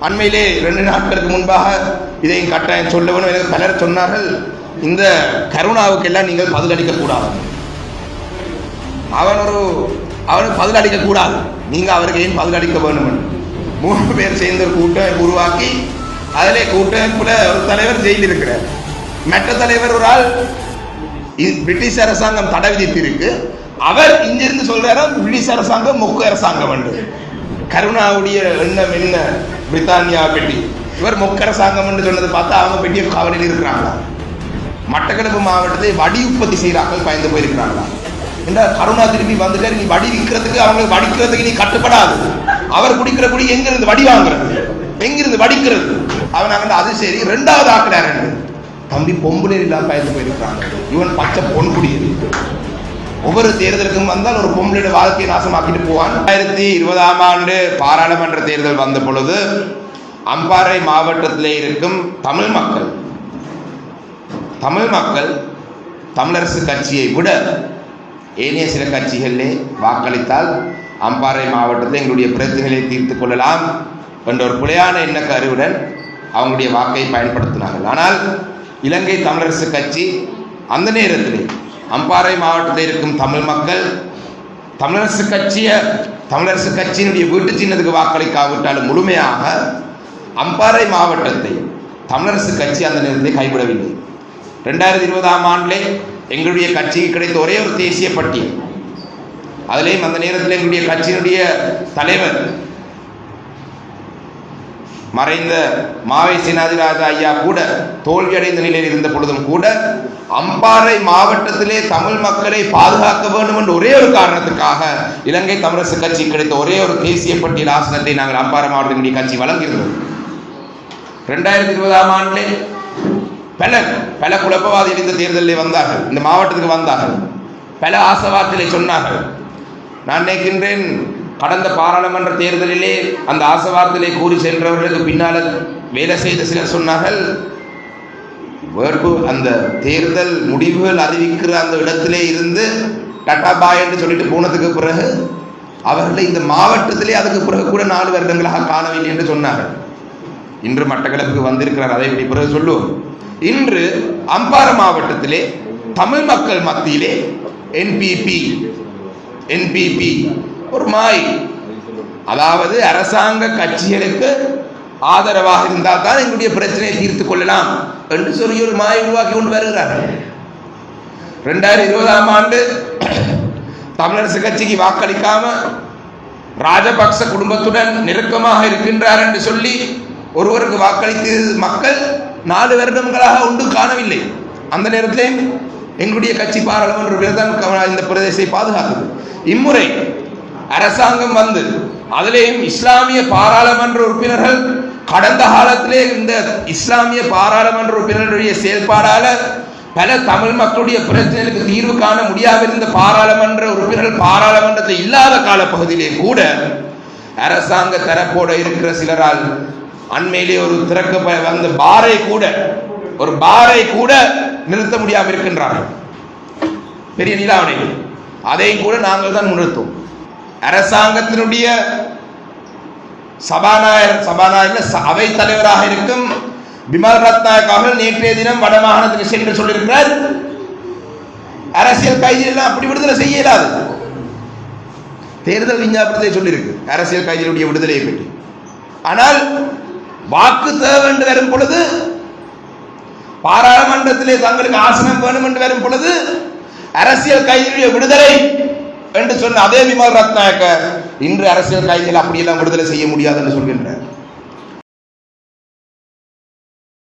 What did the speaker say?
அண்மையிலே 2 நாட்களுக்கு முன்பாக இதையும் கட்டாயம் சொல்ல வேணும். எனக்கு பலர் சொன்னார்கள், இந்த கருணாவுக்கெல்லாம் நீங்கள் பதிலளிக்க கூடாது, அவனுக்கு பதிலளிக்க கூடாது, நீங்க அவருக்கு ஏன் பதிலளிக்க வேண்டும். 3 பேர் சேர்ந்து ஒரு கூட்டம் உருவாக்கி அதிலே கூட்டமைப்புல ஒரு தலைவர் ஜெயிலில் இருக்கிறார், மற்ற தலைவர் ஒரு ஆள் பிரிட்டிஷ் அரசாங்கம் தடை விதித்திருக்கு, அவர் இங்கிருந்து சொல்றாரு பிரிட்டிஷ் அரசாங்கம் மொக்கு அரசாங்கம் என்று. கருணாவுடைய எண்ணம் என்ன, பிரித்தானியா பெட்டி, இவர் மொக்கு அரசாங்கம் என்று சொன்னதை பார்த்தா அவங்க பெட்டிய காவலில் இருக்கிறாங்களா? மட்டக்களப்பு மாவட்டத்தை வடி உற்பத்தி செய்கிறார்கள் பயந்து போயிருக்கிறாங்களா? என்றால் கருணா திரும்பி வந்துட்டார், நீ வடி விற்கிறதுக்கு அவங்களுக்கு வடிக்கிறதுக்கு நீ கட்டுப்படாது, அவர் குடிக்கிற குடி எங்கிருந்து வடி வாங்குறது, எங்கிருந்து வடிக்கிறது? அவன் அது சரி. 2வது ஆக்கிறார் தம்பி பொம்புலேர் இல்லாம பயந்து போயிருக்கிறாங்க, இவன் பச்சை பொன்குடியது. ஒவ்வொரு தேர்தலுக்கும் வந்தால் ஒரு பொம்பளோட வாழ்க்கையை நாசமாக்கிட்டு போவான். 2020ஆம் ஆண்டு பாராளுமன்ற தேர்தல் வந்த பொழுது அம்பாறை மாவட்டத்திலே இருக்கும் தமிழ் மக்கள் தமிழரசு கட்சியை விட ஏனைய சில கட்சிகளிலே வாக்களித்தால் அம்பாறை மாவட்டத்தில் எங்களுடைய பிரச்சனைகளை தீர்த்து கொள்ளலாம் என்ற ஒரு பிழையான எண்ண கருவுடன் அவங்களுடைய வாக்கை பயன்படுத்தினார்கள். ஆனால் இலங்கை தமிழரசு கட்சி அந்த நேரத்தில் அம்பாறை மாவட்டத்தில் இருக்கும் தமிழ் மக்கள் தமிழரசு கட்சியினுடைய வீட்டு சின்னத்துக்கு வாக்களிக்காவிட்டாலும் முழுமையாக அம்பாறை மாவட்டத்தை தமிழரசு கட்சி அந்த நேரத்தில் கைவிடவில்லை. 2020ஆம் ஆண்டிலே எங்களுடைய கட்சிக்கு கிடைத்த ஒரே ஒரு தேசிய பட்டியல், அதிலேயும் அந்த நேரத்தில் எங்களுடைய கட்சியினுடைய தலைவர் மறைந்த மாவை சீனாதிராஜா ஐயா கூட தோல்வியடைந்த நிலையில் இருந்த பொழுதும் கூட அம்பாறை மாவட்டத்திலே தமிழ் மக்களை பாதுகாக்க வேண்டும் என்ற ஒரே ஒரு காரணத்துக்காக இலங்கை தமிழரசு கட்சி கிடைத்த ஒரே ஒரு தேசிய பட்டியல் ஆசனத்தை நாங்கள் அம்பாறை மாவட்டத்தினுடைய கட்சி வழங்கியிருந்தோம். 2020ஆம் ஆண்டிலே பல குழப்பவாதி இந்த தேர்தலில் வந்தார்கள், இந்த மாவட்டத்துக்கு வந்தார்கள், பல ஆசவார்த்தைகளை சொன்னார்கள். நான் நினைக்கின்றேன் கடந்த பாராளுமன்ற தேர்தலிலே அந்த ஆசவார்த்தையை கூறி சென்றவர்களுக்கு பின்னால் வேலை செய்த சிலர் சொன்னார்கள், அந்த தேர்தல் முடிவுகள் அறிவிக்கிற அந்த இடத்திலே இருந்து டட்டாபாய் என்று சொல்லிட்டு போனதுக்கு பிறகு அவர்களை இந்த மாவட்டத்திலே அதுக்கு பிறகு கூட 4 வருடங்களாக காணவில்லை என்று சொன்னார்கள். இன்று மட்டக்களப்புக்கு வந்திருக்கிறார், அதை இப்படி பிறகு சொல்லுவோம். இன்று அம்பாறை மாவட்டத்திலே தமிழ் மக்கள் மத்தியிலே என்பிபி ஒரு மாய், அதாவது அரசாங்க கட்சிகளுக்கு ஆதரவாக இருந்தால் தான் எங்களுடைய பிரச்சனையை தீர்த்து கொள்ளலாம் என்று சொல்லி ஒரு மாயை உருவாக்கி கொண்டு வருகிறார்கள். 2020ஆம் ஆண்டு தமிழரசு கட்சிக்கு வாக்களிக்காம ராஜபக்ச குடும்பத்துடன் நெருக்கமாக இருக்கின்றார் என்று சொல்லி ஒருவருக்கு வாக்களித்து மக்கள் 4 வருடங்களாக ஒன்றும் காணவில்லை. அந்த நேரத்திலே எங்களுடைய கட்சி பாராளுமன்ற இந்த பிரதேசத்தை பாதுகாத்தது. இம்முறை அரசாங்கம் வந்து அதிலேயும் இஸ்லாமிய பாராளுமன்ற உறுப்பினர்கள் கடந்த காலத்திலே இந்த இஸ்லாமிய பாராளுமன்ற உறுப்பினர்களுடைய செயல்பாடால பல தமிழ் மக்களுடைய பிரச்சனைகளுக்கு தீர்வு காண முடியாதிருந்த பாராளுமன்ற உறுப்பினர்கள் பாராளுமன்றத்தில் இல்லாத காலப்பகுதியிலே கூட அரசாங்க தரப்போட இருக்கிற சிலரால் அண்மையிலே ஒரு திறக்க வந்த பாரை கூட நிறுத்த முடியாமல் இருக்கின்றார்கள். பெரிய நிலாவணைகள் அதையும் கூட நாங்கள் தான் நிறுத்தும். அரசாங்கத்தினுடைய சபாநாயகர் அவை தலைவராக இருக்கும் பிமல் ரத்நாயக் அவர்கள் நேற்றைய தினம் வடமாகாணத்துக்கு சென்று சொல்லியிருக்கிறார், அரசியல் கைதிகள் அப்படி விடுதலை செய்ய இயலாது. தேர்தல் விஞ்ஞாபனத்தை சொல்லியிருக்கு அரசியல் கைதிகளுடைய விடுதலையை பற்றி. ஆனால் வாக்கு தேவை என்று வரும் பொழுது, பாராளுமன்றத்திலே தங்களுக்கு ஆசனம் வேணும் என்று வரும் பொழுது அரசியல் கைதிகளுடைய விடுதலை என்று சொன்ன அதே விமல் ரத்நாயக்க இன்று அரசியல் கைதிகள் அப்படியெல்லாம் விடுதலை செய்ய முடியாது என்று சொல்கின்றார்.